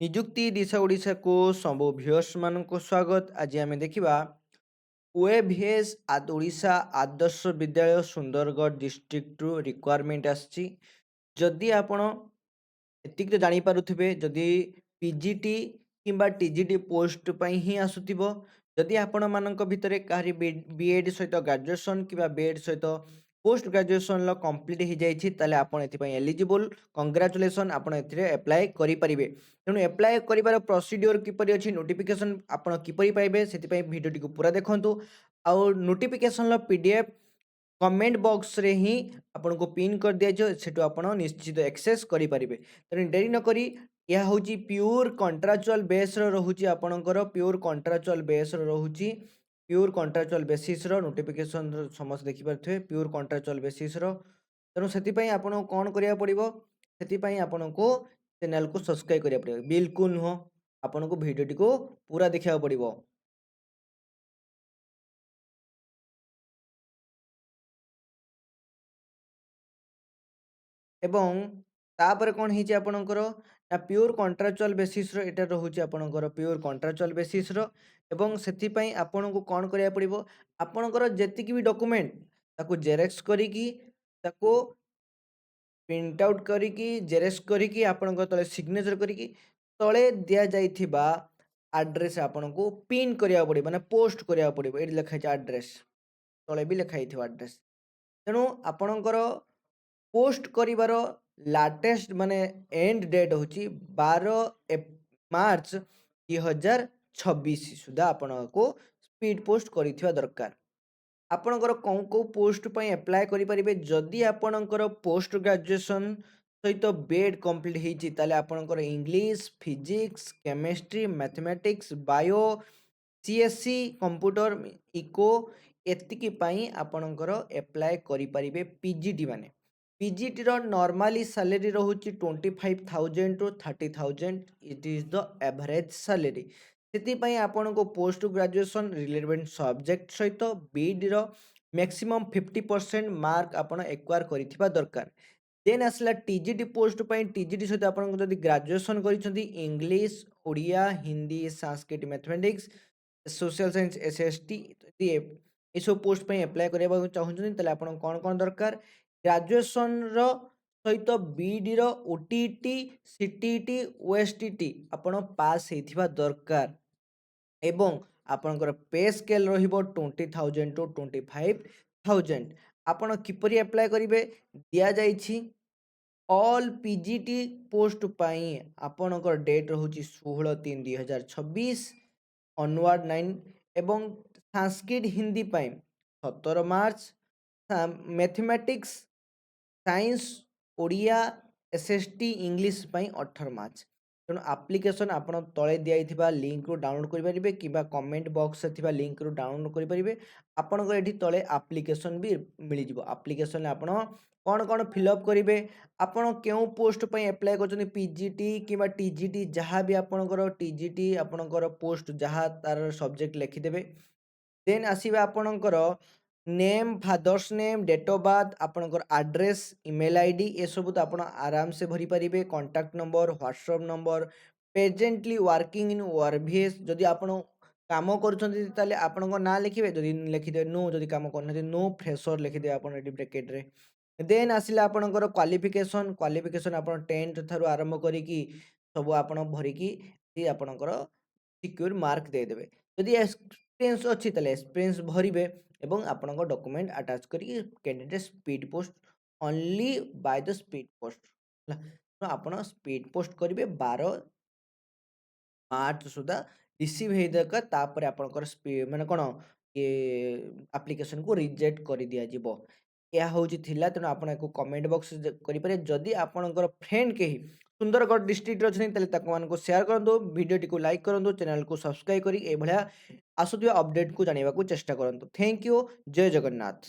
ନିଯୁକ୍ତି ଦିଶା ଓଡ଼ିଶାକୁ ସବୁ ଭିଉୟର୍ସମାନଙ୍କୁ ସ୍ୱାଗତ। ଆଜି ଆମେ ଦେଖିବା OAVS ଓଡ଼ିଶା ଆଦର୍ଶ ବିଦ୍ୟାଳୟ ସୁନ୍ଦରଗଡ଼ ଡିଷ୍ଟ୍ରିକ୍ଟରୁ ରିକ୍ୱାରମେଣ୍ଟ ଆସିଛି। ଯଦି ଆପଣ ଏତିକି ତ ଜାଣିପାରୁଥିବେ, ଯଦି PGT କିମ୍ବା TGT ପୋଷ୍ଟ ପାଇଁ ହିଁ ଆସୁଥିବ। ଯଦି ଆପଣମାନଙ୍କ ଭିତରେ କାହାରି BEd ସହିତ ଗ୍ରାଜୁଏସନ୍ କିମ୍ବା BEd ସହିତ ପୋଷ୍ଟ ଗ୍ରାଜୁଏସନ୍ର କମ୍ପ୍ଲିଟ୍ ହେଇଯାଇଛି, ତାହେଲେ ଆପଣ ଏଥିପାଇଁ ଏଲିଜିବୁଲ୍। କଂଗ୍ରାଚୁଲେସନ୍, ଆପଣ ଏଥିରେ ଆପ୍ଲାଏ କରିପାରିବେ। ତେଣୁ ଆପ୍ଲାଏ କରିବାର ପ୍ରୋସିଡିଓର କିପରି ଅଛି, ନୋଟିଫିକେସନ୍ ଆପଣ କିପରି ପାଇବେ, ସେଥିପାଇଁ ଭିଡ଼ିଓଟିକୁ ପୁରା ଦେଖନ୍ତୁ। ଆଉ ନୋଟିଫିକେସନ୍ର PDF କମେଣ୍ଟ ବକ୍ସରେ ହିଁ ଆପଣଙ୍କୁ ପିନ୍ କରିଦିଆଯିବ, ସେଠୁ ଆପଣ ନିଶ୍ଚିତ ଆକ୍ସେସ୍ କରିପାରିବେ। ତେଣୁ ଡେରି ନକରି, ଏହା ହେଉଛି ପ୍ୟୁର୍ କଣ୍ଟ୍ରାଚୁଆଲ୍ ବେସ୍ର ରହୁଛି, ଆପଣଙ୍କର ପ୍ୟୁର୍ କଣ୍ଟ୍ରାଚୁଆଲ୍ ବେସ୍ର ରହୁଛି। ପ୍ୟୁର୍ କଣ୍ଟ୍ରାଚୁଆଲ୍ ବେସିସ୍ର ନୋଟିଫିକେସନ୍ ସମସ୍ତେ ଦେଖିପାରୁଥିବେ, ପ୍ୟୁର୍ କଣ୍ଟ୍ରାଚୁଆଲ୍ ବେସିସ୍ର। ତେଣୁ ସେଥିପାଇଁ ଆପଣଙ୍କୁ କ'ଣ କରିବାକୁ ପଡ଼ିବ, ସେଥିପାଇଁ ଆପଣଙ୍କୁ ଚ୍ୟାନେଲକୁ ସବସ୍କ୍ରାଇବ୍ କରିବାକୁ ପଡ଼ିବ। ବିଲକୁଲ ନୁହଁ, ଆପଣଙ୍କୁ ଭିଡ଼ିଓଟିକୁ ପୁରା ଦେଖିବାକୁ ପଡ଼ିବ। ଏବଂ ତାପରେ କ'ଣ ହେଇଛି ଆପଣଙ୍କର ନା ପ୍ୟୁର୍ କଣ୍ଟ୍ରାଚୁଆଲ୍ ବେସିସ୍ର ଏଇଟା ରହୁଛି ଆପଣଙ୍କର ପ୍ୟୁର୍ କଣ୍ଟ୍ରାଚୁଆଲ୍ ବେସିସ୍ର। ଏବଂ ସେଥିପାଇଁ ଆପଣଙ୍କୁ କ'ଣ କରିବାକୁ ପଡ଼ିବ, ଆପଣଙ୍କର ଯେତିକି ବି ଡକୁମେଣ୍ଟ ତାକୁ ଜେରକ୍ସ କରିକି, ତାକୁ ପ୍ରିଣ୍ଟ ଆଉଟ୍ କରିକି, ଜେରକ୍ସ କରିକି, ଆପଣଙ୍କ ତଳେ ସିଗ୍ନେଚର୍ କରିକି ତଳେ ଦିଆଯାଇଥିବା ଆଡ୍ରେସ୍ ଆପଣଙ୍କୁ ପିନ୍ କରିବାକୁ ପଡ଼ିବ, ମାନେ ପୋଷ୍ଟ କରିବାକୁ ପଡ଼ିବ। ଏଇଠି ଲେଖା ହେଇଛି ଆଡ୍ରେସ୍, ତଳେ ବି ଲେଖା ହେଇଥିବ ଆଡ୍ରେସ୍। ତେଣୁ ଆପଣଙ୍କର ପୋଷ୍ଟ କରିବାର ଲାଟେଷ୍ଟ ମାନେ ଏଣ୍ଡ ଡେଟ୍ ହେଉଛି 12 ମାର୍ଚ୍ଚ 2026 ସୁଦ୍ଧା ଆପଣଙ୍କୁ ସ୍ପିଡ୍ ପୋଷ୍ଟ କରିଥିବା ଦରକାର। ଆପଣଙ୍କର କେଉଁ ପୋଷ୍ଟ ପାଇଁ ଆପ୍ଲାଏ କରିପାରିବେ, ଯଦି ଆପଣଙ୍କର ପୋଷ୍ଟ ଗ୍ରାଜୁଏସନ୍ ସହିତ BEd କମ୍ପ୍ଲିଟ୍ ହେଇଛି, ତାହେଲେ ଆପଣଙ୍କର English, physics, chemistry, mathematics, bio, CSE, computer, eco ଏତିକି ପାଇଁ ଆପଣଙ୍କର ଆପ୍ଲାଏ କରିପାରିବେ PGT ମାନେ। PGTର ନର୍ମାଲି ସାଲେରୀ ରହୁଛି 25,000 to 30,000, it is the average salary. ସେଥିପାଇଁ ଆପଣଙ୍କୁ ପୋଷ୍ଟ ଗ୍ରାଜୁଏସନ୍ ରିଲେଭେଣ୍ଟ ସବଜେକ୍ଟ ସହିତ BEdର ମ୍ୟାକ୍ସିମମ୍ 50% ମାର୍କ ଆପଣ ଏକ୍ୱାର କରିଥିବା ଦରକାର। ଦେନ୍ ଆସିଲା TGT ପୋଷ୍ଟ ପାଇଁ। TGT ସହିତ ଆପଣଙ୍କୁ ଯଦି ଗ୍ରାଜୁଏସନ୍ କରିଛନ୍ତି English, Odia, Hindi, Sanskrit, mathematics, social science, SST ଏସବୁ ପୋଷ୍ଟ ପାଇଁ ଆପ୍ଲାଏ କରିବାକୁ ଚାହୁଁଛନ୍ତି, ତାହେଲେ ଆପଣଙ୍କୁ କ'ଣ କ'ଣ ଦରକାର, ଗ୍ରାଜୁଏସନ୍ର ସହିତ BEdର OTET, CTET, OSTT ଆପଣ ପାସ୍ ହେଇଥିବା ଦରକାର। ଏବଂ ଆପଣଙ୍କର ପେ ସ୍କେଲ୍ ରହିବ 20,000 ଟୁ 25,000। ଆପଣ କିପରି ଆପ୍ଲାଏ କରିବେ, ଦିଆଯାଇଛି ଅଲ୍ PGT ପୋଷ୍ଟ ପାଇଁ ଆପଣଙ୍କର ଡେଟ୍ ରହୁଛି 16/3/2026 ଅନୱାର୍ଡ଼ 9। ଏବଂ ସାଂସ୍କ୍ରିଟ ହିନ୍ଦୀ ପାଇଁ 17 March, mathematics, science, Odia, SST, English ପାଇଁ 18 ମାର୍ଚ୍ଚ। ତେଣୁ ଆପ୍ଲିକେସନ୍ ଆପଣ ତଳେ ଦିଆଯାଇଥିବା ଲିଙ୍କରୁ ଡାଉନଲୋଡ଼ କରିପାରିବେ କିମ୍ବା କମେଣ୍ଟ ବକ୍ସରେ ଥିବା ଲିଙ୍କରୁ ଡାଉନଲୋଡ଼ କରିପାରିବେ। ଆପଣଙ୍କର ଏଠି ତଳେ ଆପ୍ଲିକେସନ୍ ବି ମିଳିଯିବ। ଆପ୍ଲିକେସନ୍ରେ ଆପଣ କ'ଣ କ'ଣ ଫିଲ୍ଅପ୍ କରିବେ, ଆପଣ କେଉଁ ପୋଷ୍ଟ ପାଇଁ ଆପ୍ଲାଏ କରୁଛନ୍ତି, PGT କିମ୍ବା TGT, ଯାହା ବି ଆପଣଙ୍କର TGT ଆପଣଙ୍କର ପୋଷ୍ଟ ଯାହା ତାର ସବଜେକ୍ଟ ଲେଖିଦେବେ। ଦେନ୍ ଆସିବା ଆପଣଙ୍କର name, father's name, date of birth, ଆପଣଙ୍କର ଆଡ୍ରେସ୍, ଇମେଲ୍ ID ଏସବୁ ତ ଆପଣ ଆରାମସେ ଭରିପାରିବେ। Contact number, WhatsApp number, presently working in OAVS, ଯଦି ଆପଣ କାମ କରୁଛନ୍ତି ତାହେଲେ ଆପଣଙ୍କ ନାଁ ଲେଖିବେ, ଯଦି ଲେଖିଦେବେ ନୋ, ଯଦି କାମ କରୁନାହାନ୍ତି ନୋ ଫ୍ରେଶର ଲେଖିଦେବେ ଆପଣ ଏଠି ବ୍ରାକେଟ୍ରେ। ଦେନ୍ ଆସିଲା ଆପଣଙ୍କର କ୍ୱାଲିଫିକେସନ୍ ଆପଣ 10th ଠାରୁ ଆରମ୍ଭ କରିକି ସବୁ ଆପଣ ଭରିକି ଆପଣଙ୍କର ସିକ୍ୟୁର ମାର୍କ ଦେଇଦେବେ। ଯଦି ଏକ୍ସପିରିଏନ୍ସ ଅଛି ତାହେଲେ ଏକ୍ସପିରିଏନ୍ସ ଭରିବେ ଏବଂ ଆପଣଙ୍କ ଡକୁମେଣ୍ଟ ଆଟାଚ୍ କରିକି candidate speed post only by the speed post ହେଲା। ତ ଆପଣ ସ୍ପିଡ୍ ପୋଷ୍ଟ କରିବେ 12 ମାର୍ଚ୍ଚ ସୁଦ୍ଧା ରିସିଭ୍ ହେଇ ଦରକାର। ତାପରେ ଆପଣଙ୍କର ମାନେ କ'ଣ ଆପ୍ଲିକେସନ୍କୁ ରିଜେକ୍ଟ କରିଦିଆଯିବ। ଏହା ହେଉଛି ଥିଲା। ତେଣୁ ଆପଣ ଏହାକୁ କମେଣ୍ଟ ବକ୍ସ କରିପାରିବେ। ଯଦି ଆପଣଙ୍କର ଫ୍ରେଣ୍ଡ କେହି ସୁନ୍ଦରଗଡ଼ ଡିଷ୍ଟ୍ରିକ୍ଟରେ ଅଛନ୍ତି, ତାହେଲେ ତାଙ୍କମାନଙ୍କୁ ସେୟାର କରନ୍ତୁ, ଭିଡ଼ିଓଟିକୁ ଲାଇକ୍ କରନ୍ତୁ, ଚ୍ୟାନେଲକୁ ସବସ୍କ୍ରାଇବ୍ କରି ଏଭଳିଆ ଆସୁଥିବା ଅପଡେଟ୍କୁ ଜାଣିବାକୁ ଚେଷ୍ଟା କରନ୍ତୁ। Thank you. ଜୟ ଜଗନ୍ନାଥ।